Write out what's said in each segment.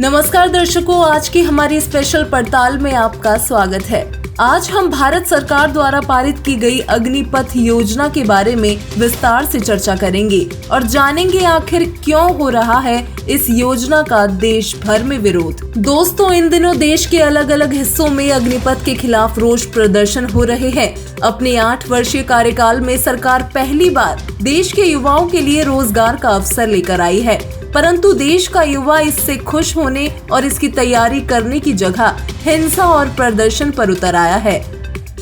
नमस्कार दर्शकों, आज की हमारी स्पेशल पड़ताल में आपका स्वागत है। आज हम भारत सरकार द्वारा पारित की गई अग्निपथ योजना के बारे में विस्तार से चर्चा करेंगे और जानेंगे आखिर क्यों हो रहा है इस योजना का देश भर में विरोध। दोस्तों, इन दिनों देश के अलग अलग हिस्सों में अग्निपथ के खिलाफ रोष प्रदर्शन हो रहे हैं। अपने 8 वर्षीय कार्यकाल में सरकार पहली बार देश के युवाओं के लिए रोजगार का अवसर लेकर आई है, परंतु देश का युवा इससे खुश होने और इसकी तैयारी करने की जगह हिंसा और प्रदर्शन पर उतर आया है।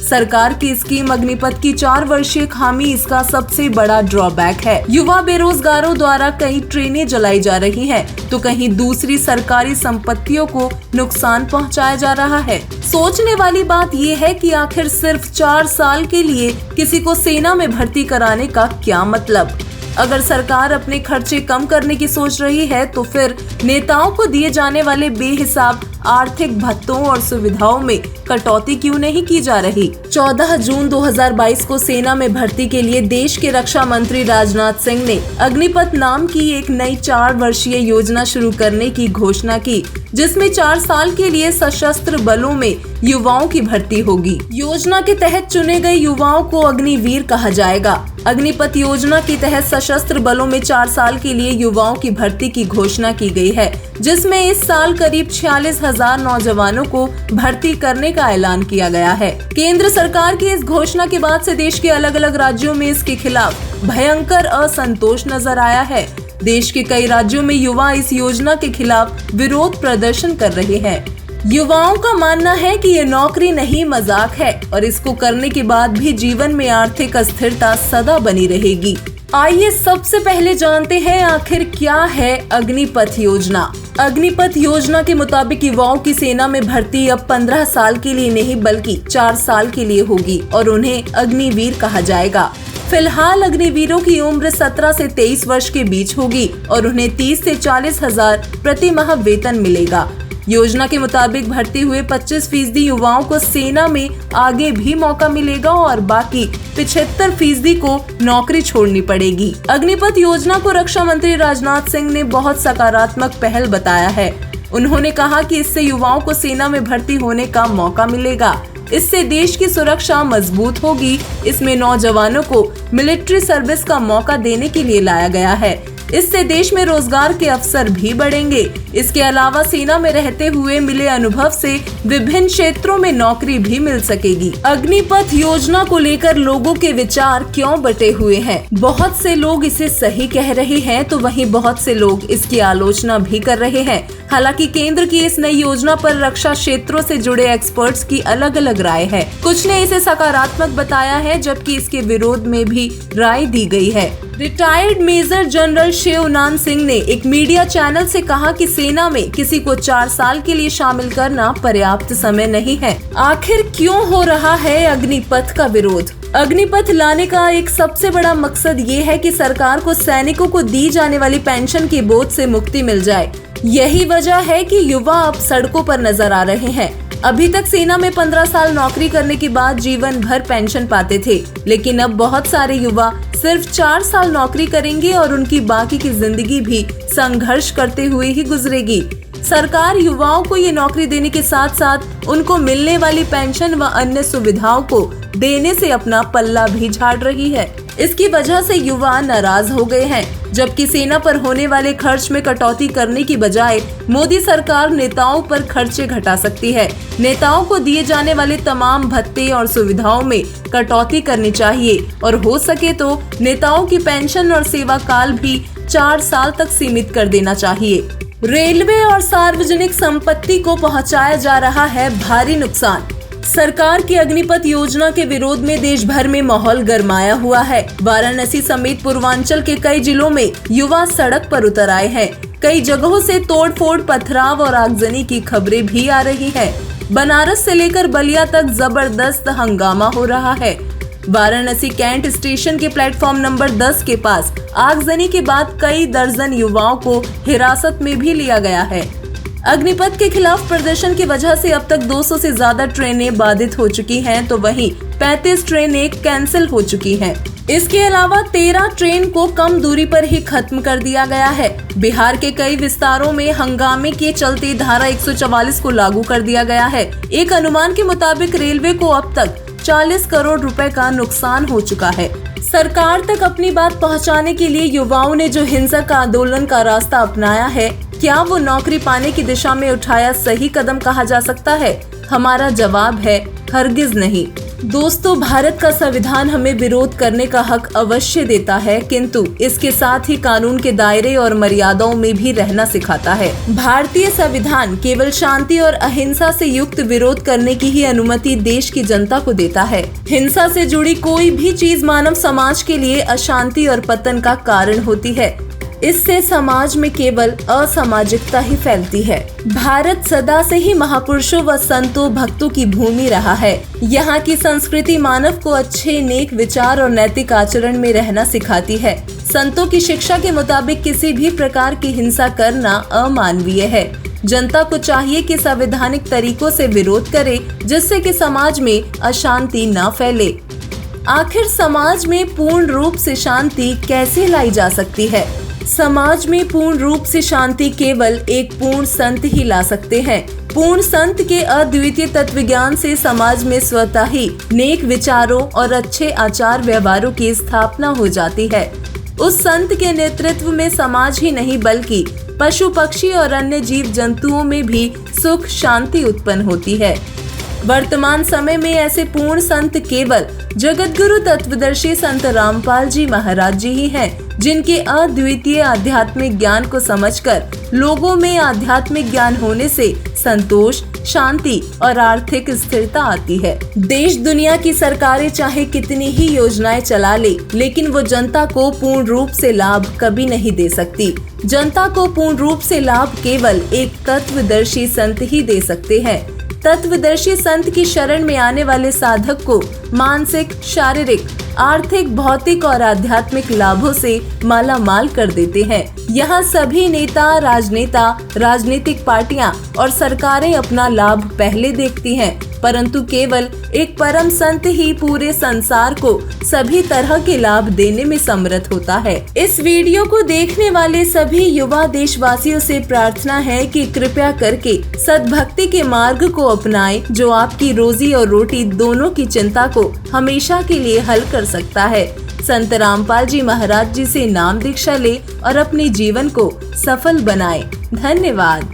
सरकार की स्कीम अग्निपथ की 4 वर्षीय खामी इसका सबसे बड़ा ड्रॉबैक है। युवा बेरोजगारों द्वारा कई ट्रेनें जलाई जा रही हैं, तो कहीं दूसरी सरकारी संपत्तियों को नुकसान पहुंचाया जा रहा है। सोचने वाली बात ये है कि आखिर सिर्फ 4 साल के लिए किसी को सेना में भर्ती कराने का क्या मतलब। अगर सरकार अपने खर्चे कम करने की सोच रही है तो फिर नेताओं को दिए जाने वाले बेहिसाब आर्थिक भत्तों और सुविधाओं में कटौती क्यों नहीं की जा रही। 14 जून 2022 को सेना में भर्ती के लिए देश के रक्षा मंत्री राजनाथ सिंह ने अग्निपथ नाम की एक नई 4 वर्षीय योजना शुरू करने की घोषणा की, जिसमें 4 साल के लिए सशस्त्र बलों में युवाओं की भर्ती होगी। योजना के तहत चुने गए युवाओं को अग्निवीर कहा जाएगा। अग्निपथ योजना के तहत सशस्त्र बलों में 4 साल के लिए युवाओं की भर्ती की घोषणा की गई है, जिसमें इस साल करीब 46,000 नौजवानों को भर्ती करने का ऐलान किया गया है। केंद्र सरकार की इस घोषणा के बाद से देश के अलग अलग राज्यों में इसके खिलाफ भयंकर असंतोष नजर आया है। देश के कई राज्यों में युवा इस योजना के खिलाफ विरोध प्रदर्शन कर रहे हैं। युवाओं का मानना है कि ये नौकरी नहीं मजाक है और इसको करने के बाद भी जीवन में आर्थिक अस्थिरता सदा बनी रहेगी। आइए सबसे पहले जानते हैं आखिर क्या है अग्निपथ योजना। अग्निपथ योजना के मुताबिक युवाओं की सेना में भर्ती अब 15 साल के लिए नहीं बल्कि 4 साल के लिए होगी और उन्हें अग्निवीर कहा जाएगा। फिलहाल अग्निवीरों की उम्र 17 से 23 वर्ष के बीच होगी और उन्हें 30 से 40 हजार प्रति माह वेतन मिलेगा। योजना के मुताबिक भर्ती हुए 25% युवाओं को सेना में आगे भी मौका मिलेगा और बाकी 75% को नौकरी छोड़नी पड़ेगी। अग्निपथ योजना को रक्षा मंत्री राजनाथ सिंह ने बहुत सकारात्मक पहल बताया है। उन्होंने कहा कि इससे युवाओं को सेना में भर्ती होने का मौका मिलेगा। इससे देश की सुरक्षा मजबूत होगी। इसमें नौजवानों को मिलिट्री सर्विस का मौका देने के लिए लाया गया है। इससे देश में रोजगार के अवसर भी बढ़ेंगे। इसके अलावा सेना में रहते हुए मिले अनुभव से विभिन्न क्षेत्रों में नौकरी भी मिल सकेगी। अग्निपथ योजना को लेकर लोगों के विचार क्यों बटे हुए हैं? बहुत से लोग इसे सही कह रहे हैं तो वहीं बहुत से लोग इसकी आलोचना भी कर रहे हैं। हालांकि केंद्र की इस नई योजना पर रक्षा क्षेत्रों से जुड़े एक्सपर्ट्स की अलग अलग राय है। कुछ ने इसे सकारात्मक बताया है, जबकि इसके विरोध में भी राय दी गई है। रिटायर्ड मेजर जनरल शिवनान सिंह ने एक मीडिया चैनल से कहा कि सेना में किसी को 4 साल के लिए शामिल करना पर्याप्त समय नहीं है। आखिर क्यों हो रहा है अग्निपथ का विरोध? अग्निपथ लाने का एक सबसे बड़ा मकसद ये है कि सरकार को सैनिकों को दी जाने वाली पेंशन के बोझ से मुक्ति मिल जाए। यही वजह है कि युवा अब सड़कों पर नजर आ रहे हैं। अभी तक सेना में 15 साल नौकरी करने के बाद जीवन भर पेंशन पाते थे, लेकिन अब बहुत सारे युवा सिर्फ 4 साल नौकरी करेंगे और उनकी बाकी की जिंदगी भी संघर्ष करते हुए ही गुजरेगी। सरकार युवाओं को ये नौकरी देने के साथ साथ उनको मिलने वाली पेंशन व अन्य सुविधाओं को देने से अपना पल्ला भी झाड़ रही है। इसकी वजह से युवा नाराज हो गए हैं, जबकि सेना पर होने वाले खर्च में कटौती करने की बजाय मोदी सरकार नेताओं पर खर्चे घटा सकती है। नेताओं को दिए जाने वाले तमाम भत्ते और सुविधाओं में कटौती करनी चाहिए और हो सके तो नेताओं की पेंशन और सेवा काल भी 4 साल तक सीमित कर देना चाहिए। रेलवे और सार्वजनिक संपत्ति को पहुंचाया जा रहा है भारी नुकसान। सरकार की अग्निपथ योजना के विरोध में देश भर में माहौल गरमाया हुआ है। वाराणसी समेत पूर्वांचल के कई जिलों में युवा सड़क पर उतर आए हैं। कई जगहों से तोड़फोड़, पथराव और आगजनी की खबरें भी आ रही है। बनारस से लेकर बलिया तक जबरदस्त हंगामा हो रहा है। वाराणसी कैंट स्टेशन के प्लेटफॉर्म नंबर 10 के पास आगजनी के बाद कई दर्जन युवाओं को हिरासत में भी लिया गया है। अग्निपथ के खिलाफ प्रदर्शन की वजह से अब तक 200 से ज्यादा ट्रेनें बाधित हो चुकी हैं, तो वहीं 35 ट्रेनें कैंसिल हो चुकी हैं। इसके अलावा 13 ट्रेन को कम दूरी पर ही खत्म कर दिया गया है। बिहार के कई विस्तारों में हंगामे के चलते धारा 144 को लागू कर दिया गया है। एक अनुमान के मुताबिक रेलवे को अब तक 40 करोड़ रुपए का नुकसान हो चुका है। सरकार तक अपनी बात पहुंचाने के लिए युवाओं ने जो हिंसक आंदोलन का रास्ता अपनाया है, क्या वो नौकरी पाने की दिशा में उठाया सही कदम कहा जा सकता है? हमारा जवाब है हरगिज नहीं। दोस्तों, भारत का संविधान हमें विरोध करने का हक अवश्य देता है, किंतु इसके साथ ही कानून के दायरे और मर्यादाओं में भी रहना सिखाता है। भारतीय संविधान केवल शांति और अहिंसा से युक्त विरोध करने की ही अनुमति देश की जनता को देता है। हिंसा से जुड़ी कोई भी चीज मानव समाज के लिए अशांति और पतन का कारण होती है। इससे समाज में केवल असामाजिकता ही फैलती है। भारत सदा से ही महापुरुषों व संतों भक्तों की भूमि रहा है। यहाँ की संस्कृति मानव को अच्छे नेक विचार और नैतिक आचरण में रहना सिखाती है। संतों की शिक्षा के मुताबिक किसी भी प्रकार की हिंसा करना अमानवीय है। जनता को चाहिए कि संवैधानिक तरीकों से विरोध करे, जिससे कि समाज में अशांति न फैले। आखिर समाज में पूर्ण रूप से शांति कैसे लाई जा सकती है? समाज में पूर्ण रूप से शांति केवल एक पूर्ण संत ही ला सकते हैं। पूर्ण संत के अद्वितीय तत्व ज्ञान से समाज में स्वतः ही नेक विचारों और अच्छे आचार व्यवहारों की स्थापना हो जाती है। उस संत के नेतृत्व में समाज ही नहीं बल्कि पशु पक्षी और अन्य जीव जंतुओं में भी सुख शांति उत्पन्न होती है। वर्तमान समय में ऐसे पूर्ण संत केवल जगत गुरु तत्वदर्शी संत रामपाल जी महाराज जी ही हैं, जिनके अद्वितीय आध्यात्मिक ज्ञान को समझकर लोगों में आध्यात्मिक ज्ञान होने से संतोष, शांति और आर्थिक स्थिरता आती है। देश दुनिया की सरकारें चाहे कितनी ही योजनाएं चला ले, लेकिन वो जनता को पूर्ण रूप से लाभ कभी नहीं दे सकती। जनता को पूर्ण रूप से लाभ केवल एक तत्वदर्शी संत ही दे सकते हैं। तत्वदर्शी संत की शरण में आने वाले साधक को मानसिक, शारीरिक, आर्थिक, भौतिक और आध्यात्मिक लाभों से माला माल कर देते हैं। यहाँ सभी नेता, राजनेता, राजनीतिक पार्टियां और सरकारें अपना लाभ पहले देखती हैं, परंतु केवल एक परम संत ही पूरे संसार को सभी तरह के लाभ देने में समर्थ होता है। इस वीडियो को देखने वाले सभी युवा देशवासियों से प्रार्थना है कि कृपया करके सद्भक्ति के मार्ग को अपनाएं, जो आपकी रोजी और रोटी दोनों की चिंता को हमेशा के लिए हल कर सकता है। संत रामपाल जी महाराज जी से नाम दीक्षा ले और अपने जीवन को सफल बनाएं। धन्यवाद।